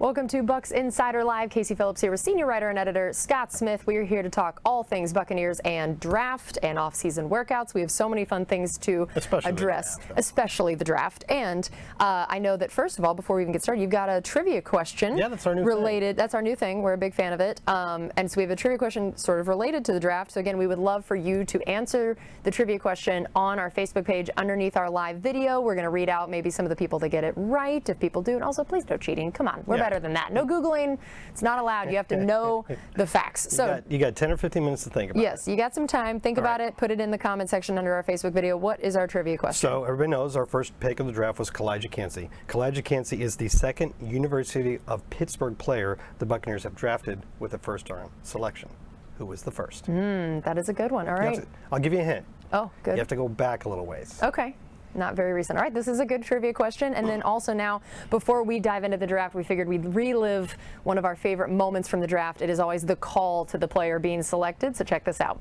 Welcome to Bucs Insider Live. Casey Phillips here with senior writer and editor Scott Smith. We are here to talk all things Buccaneers and draft and off-season workouts. We have so many fun things to address, especially the draft. And I know that, first of all, before we even get started, you've got a trivia question. Yeah, that's our new thing. That's our new thing. We're a big fan of it. And so we have a trivia question sort of related to the draft. So again, we would love for you to answer the trivia question on our Facebook page underneath our live video. We're going to read out maybe some of the people that get it right, if people do. And also, please no cheating. Come on, we're better than that. No Googling. It's not allowed. You have to know the facts. So you got 10 or 15 minutes to think about it. Yes, you got some time. Think about it. Put it in the comment section under our Facebook video. What is our trivia question? So everybody knows our first pick of the draft was Calijah Cancey. Calijah Cancey is the second University of Pittsburgh player the Buccaneers have drafted with a first-round selection. Who was the first? That is a good one. All right. I'll give you a hint. Oh, good. You have to go back a little ways. Okay. Not very recent. All right, this is a good trivia question. And then also now, before we dive into the draft, we figured we'd relive one of our favorite moments from the draft. It is always the call to the player being selected. So check this out.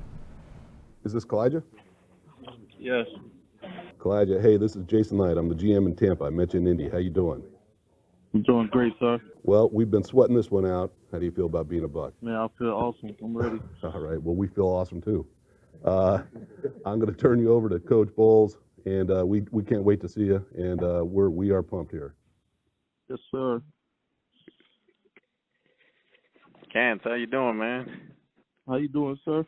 Is this Calijah? Yes. Calijah, hey, this is Jason Knight. I'm the GM in Tampa. I met you in Indy. How you doing? I'm doing great, sir. Well, we've been sweating this one out. How do you feel about being a Buc? Man, I feel awesome. I'm ready. All right. Well, we feel awesome too. I'm going to turn you over to Coach Bowles, and we can't wait to see you. And we are pumped here. Yes, sir. Kancey, how you doing, man? How you doing, sir?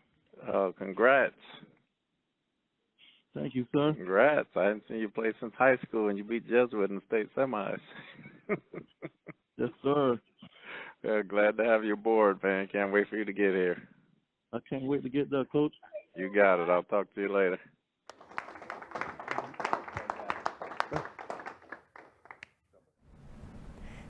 Congrats. Thank you, sir. Congrats. I haven't seen you play since high school, and you beat Jesuit in the state semis. Yes, sir. Glad to have you aboard, man. Can't wait for you to get here. I can't wait to get there, Coach. You got it. I'll talk to you later.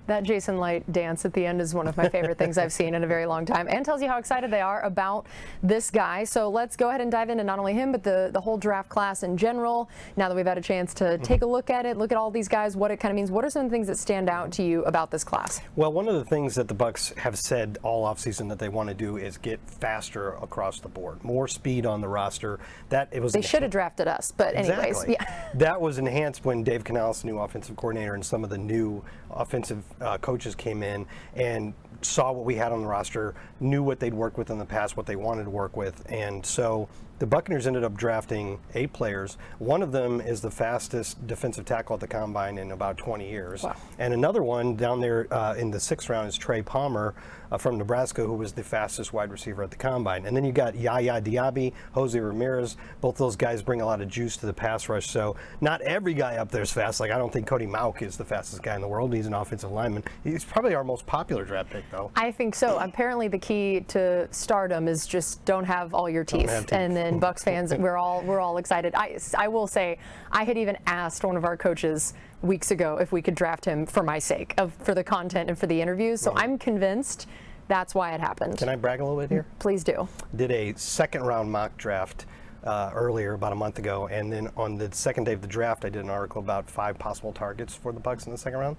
That Jason Light dance at the end is one of my favorite things I've seen in a very long time, and tells you how excited they are about this guy. So let's go ahead and dive into not only him, but the whole draft class in general. Now that we've had a chance to take a look at it, look at all these guys, what it kind of means. What are some things that stand out to you about this class? Well, one of the things that the Bucs have said all offseason that they want to do is get faster across the board, more speed on the roster. They should have drafted us, but anyways, yeah. That was enhanced when Dave Canales, new offensive coordinator, and some of the new offensive coaches came in and saw what we had on the roster, knew what they'd worked with in the past, what they wanted to work with. And so the Buccaneers ended up drafting 8 players. One of them is the fastest defensive tackle at the Combine in about 20 years. Wow. And another one down there in the 6th round is Trey Palmer from Nebraska, who was the fastest wide receiver at the Combine. And then you got Yaya Diaby, Jose Ramirez. Both those guys bring a lot of juice to the pass rush. So not every guy up there is fast. Like, I don't think Cody Mauch is the fastest guy in the world. He's an offensive lineman. He's probably our most popular draft pick, though. I think so. Apparently the key to stardom is just don't have all your teeth. And then Bucs fans, we're all excited. I will say, I had even asked one of our coaches weeks ago if we could draft him for my sake, for the content and for the interviews. So I'm convinced that's why it happened. Can I brag a little bit here? Please do. Did a 2nd-round mock draft earlier, about a month ago, and then on the 2nd day of the draft, I did an article about 5 possible targets for the Bucs in the 2nd round.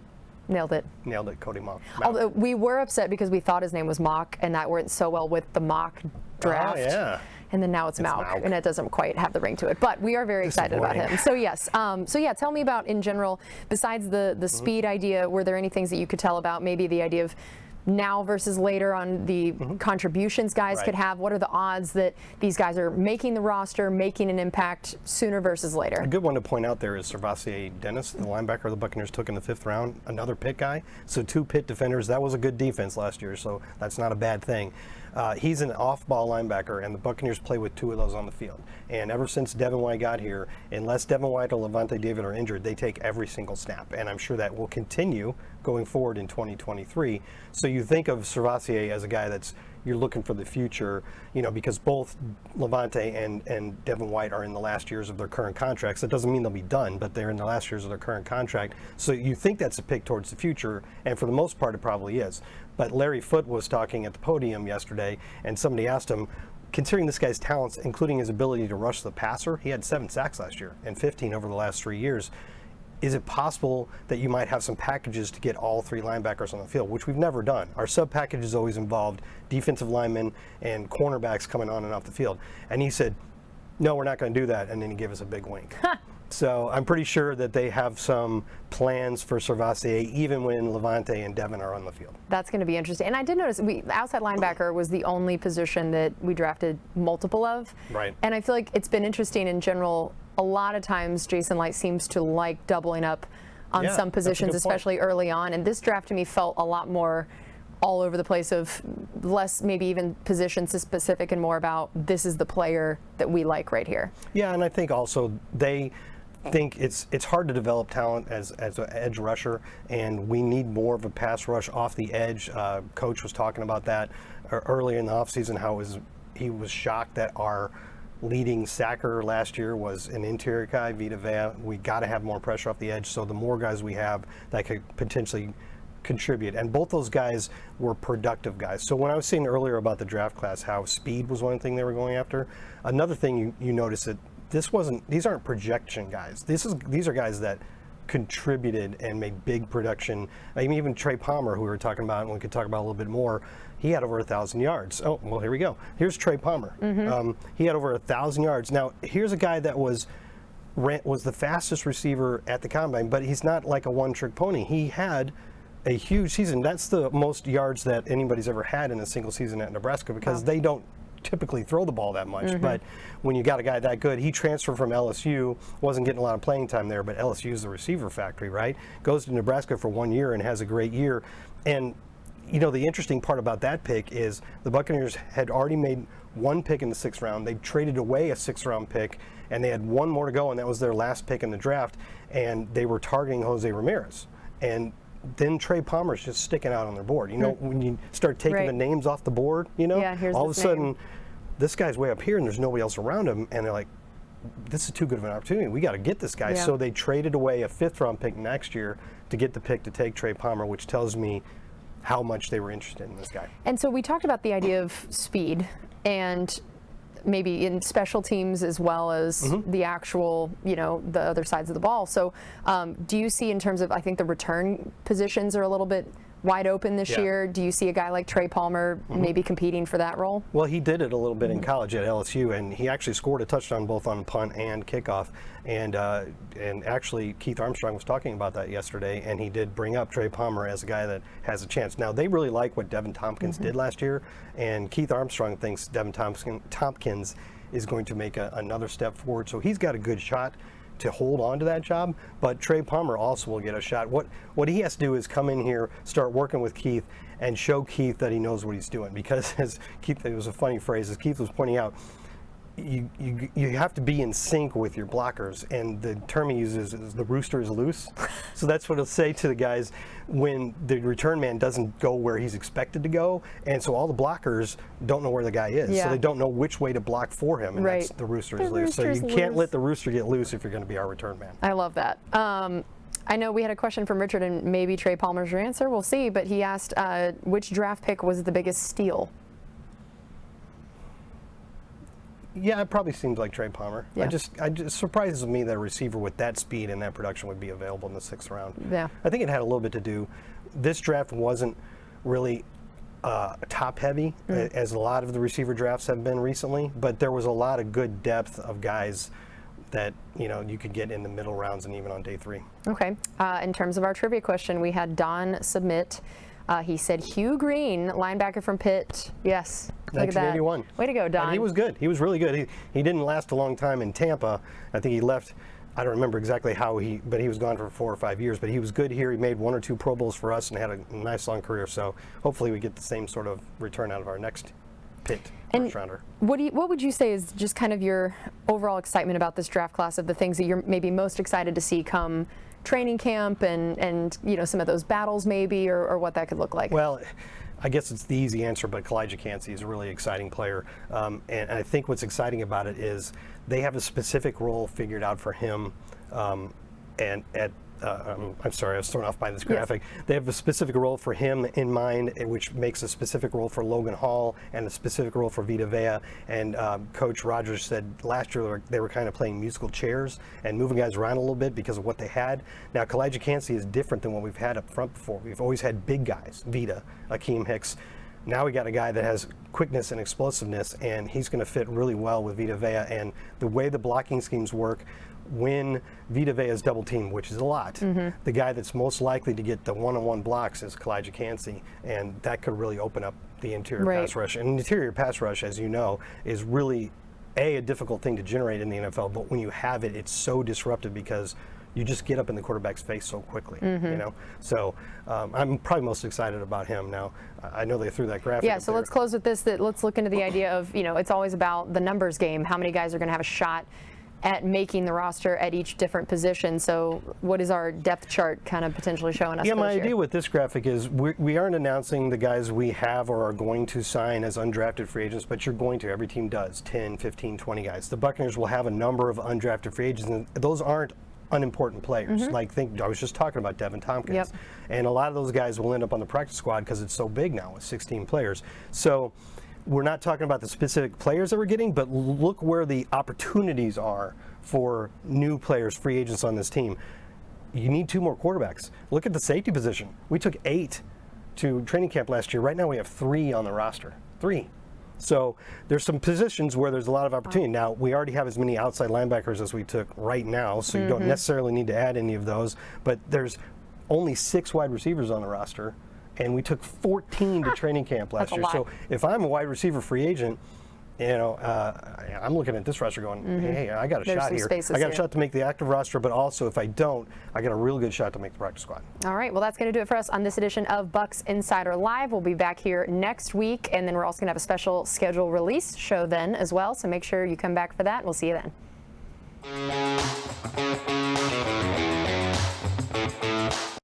Nailed it. Nailed it, Cody Mauch. Although we were upset because we thought his name was Mock, and that went so well with the mock draft. Oh, yeah. And then now it's Mauch, and it doesn't quite have the ring to it. But we are very excited about him. So yes. So yeah, tell me about, in general, besides the speed idea, were there any things that you could tell about maybe the idea of now versus later on the contributions guys could have? What are the odds that these guys are making the roster, making an impact sooner versus later? A good one to point out there is Servassier Dennis, the linebacker the Buccaneers took in the 5th round, another Pitt guy. So 2 Pitt defenders. That was a good defense last year, so that's not a bad thing. He's an off-ball linebacker, and the Buccaneers play with 2 of those on the field. And ever since Devin White got here, unless Devin White or Levante David are injured, they take every single snap. And I'm sure that will continue going forward in 2023. So you think of Servassier as a guy that's you're looking for the future, because both Levante and Devin White are in the last years of their current contracts. That doesn't mean they'll be done, but they're in the last years of their current contract. So you think that's a pick towards the future, and for the most part, it probably is. But Larry Foote was talking at the podium yesterday, and somebody asked him, considering this guy's talents, including his ability to rush the passer, he had 7 sacks last year and 15 over the last 3 years. Is it possible that you might have some packages to get all 3 linebackers on the field, which we've never done? Our sub packages always involved defensive linemen and cornerbacks coming on and off the field. And he said, no, we're not going to do that. And then he gave us a big wink. So I'm pretty sure that they have some plans for Servassier even when Levante and Devin are on the field. That's going to be interesting. And I did notice outside linebacker was the only position that we drafted multiple of. Right. And I feel like it's been interesting in general. A lot of times Jason Light seems to like doubling up on Yeah, some that's a positions, good point. especially early on. And this draft to me felt a lot more all over the place, of less maybe even position specific and more about this is the player that we like right here. Yeah, and I think also they think it's hard to develop talent as an edge rusher, and we need more of a pass rush off the edge. Coach was talking about that earlier in the offseason, how he was shocked that our leading sacker last year was an interior guy, Vita Vea. We got to have more pressure off the edge, so the more guys we have that could potentially contribute. And both those guys were productive guys. So when I was saying earlier about the draft class, how speed was one thing they were going after, another thing you notice that these aren't projection guys. These are guys that contributed and made big production. I mean, even Trey Palmer, who we were talking about, and we could talk about a little bit more, he had over 1,000 yards. Oh, well, here we go. Here's Trey Palmer. He had over 1,000 yards. Now, here's a guy that was the fastest receiver at the combine, but he's not like a one-trick pony. He had a huge season. That's the most yards that anybody's ever had in a single season at Nebraska, because they don't typically throw the ball that much. But when you got a guy that good, he transferred from LSU, wasn't getting a lot of playing time there, but LSU is the receiver factory, right? Goes to Nebraska for 1 year and has a great year. And you know, the interesting part about that pick is the Buccaneers had already made one pick in the 6th round. They traded away a 6th-round pick, and they had one more to go, and that was their last pick in the draft, and they were targeting Jose Ramirez. And then Trey Palmer's just sticking out on their board. You know, when you start taking the names off the board, you know, all of a sudden, this guy's way up here and there's nobody else around him, and they're like, this is too good of an opportunity. We got to get this guy. Yeah. So they traded away a 5th-round pick next year to get the pick to take Trey Palmer, which tells me how much they were interested in this guy. And so we talked about the idea of speed, and maybe in special teams as well as the actual, you know, the other sides of the ball. So do you see, in terms of, I think the return positions are a little bit wide open this year. Do you see a guy like Trey Palmer maybe competing for that role? Well, he did it a little bit in college at LSU, and he actually scored a touchdown both on punt and kickoff. And actually, Keith Armstrong was talking about that yesterday, and he did bring up Trey Palmer as a guy that has a chance. Now, they really like what Devin Tompkins did last year, and Keith Armstrong thinks Devin Tompkins is going to make another step forward. So he's got a good shot to hold on to that job, but Trey Palmer also will get a shot. What he has to do is come in here, start working with Keith, and show Keith that he knows what he's doing. Because as Keith, it was a funny phrase, as Keith was pointing out, you have to be in sync with your blockers, and the term he uses is the rooster is loose. So that's what he'll say to the guys when the return man doesn't go where he's expected to go, and so all the blockers don't know where the guy is, so they don't know which way to block for him, and that's the rooster is loose. So you can't let the rooster get loose if you're going to be our return man. I love that. I know we had a question from Richard, and maybe Trey Palmer's your answer, we'll see, but he asked which draft pick was the biggest steal? Yeah, it probably seems like Trey Palmer. Yeah. It surprises me that a receiver with that speed and that production would be available in the 6th round. Yeah. I think it had a little bit to do. This draft wasn't really top heavy as a lot of the receiver drafts have been recently, but there was a lot of good depth of guys that, you know, you could get in the middle rounds and even on day 3. Okay. In terms of our trivia question, we had Don submit. He said Hugh Green, linebacker from Pitt. Yes. Look at that. 1981. Way to go, Don. And he was good. He was really good. He didn't last a long time in Tampa. I think he left, I don't remember exactly how but he was gone for 4 or 5 years. But he was good here. He made 1 or 2 Pro Bowls for us and had a nice long career. So hopefully we get the same sort of return out of our next Pitt first rounder. What would you say is just kind of your overall excitement about this draft class, of the things that you're maybe most excited to see come training camp, and you know, some of those battles maybe, or what that could look like? Well, I guess it's the easy answer, but Calijah Kancey is a really exciting player. And I think what's exciting about it is they have a specific role figured out for him. I'm sorry, I was thrown off by this graphic. Yes. They have a specific role for him in mind, which makes a specific role for Logan Hall and a specific role for Vita Vea. And Coach Rogers said last year they were kind of playing musical chairs and moving guys around a little bit because of what they had. Now, Calijah Kancey is different than what we've had up front before. We've always had big guys, Vita, Akeem Hicks. Now we got a guy that has quickness and explosiveness, and he's going to fit really well with Vita Vea. And the way the blocking schemes work, when Vita Vea is double teamed, which is a lot, the guy that's most likely to get the one-on-one blocks is Calijah Cancey, and that could really open up the interior pass rush. And the interior pass rush, as you know, is really a difficult thing to generate in the NFL, but when you have it, it's so disruptive because you just get up in the quarterback's face so quickly, you know? So I'm probably most excited about him now. I know they threw that graphic Yeah, up so there. let's close with this. Let's look into the idea of, it's always about the numbers game. How many guys are going to have a shot at making the roster at each different position? So what is our depth chart kind of potentially showing us? Yeah, for my this year? idea with this graphic is we aren't announcing the guys we have or are going to sign as undrafted free agents, but you're going to. Every team does, 10, 15, 20 guys. The Buccaneers will have a number of undrafted free agents, and those aren't unimportant players. I was just talking about Devin Tompkins. And a lot of those guys will end up on the practice squad because it's so big now with 16 players. So we're not talking about the specific players that we're getting, but look where the opportunities are for new players, free agents on this team. You need 2 more quarterbacks. Look at the safety position. We took 8 to training camp last year. Right now we have 3 on the roster. 3. So there's some positions where there's a lot of opportunity. Now, we already have as many outside linebackers as we took right now, so you don't necessarily need to add any of those. But there's only 6 wide receivers on the roster, and we took 14 to training camp last year. So if I'm a wide receiver free agent, I'm looking at this roster going, hey, I got a shot here. I got a shot to make the active roster, but also if I don't, I got a real good shot to make the practice squad. All right, well, that's going to do it for us on this edition of Bucs Insider Live. We'll be back here next week, and then we're also going to have a special schedule release show then as well, so make sure you come back for that. We'll see you then.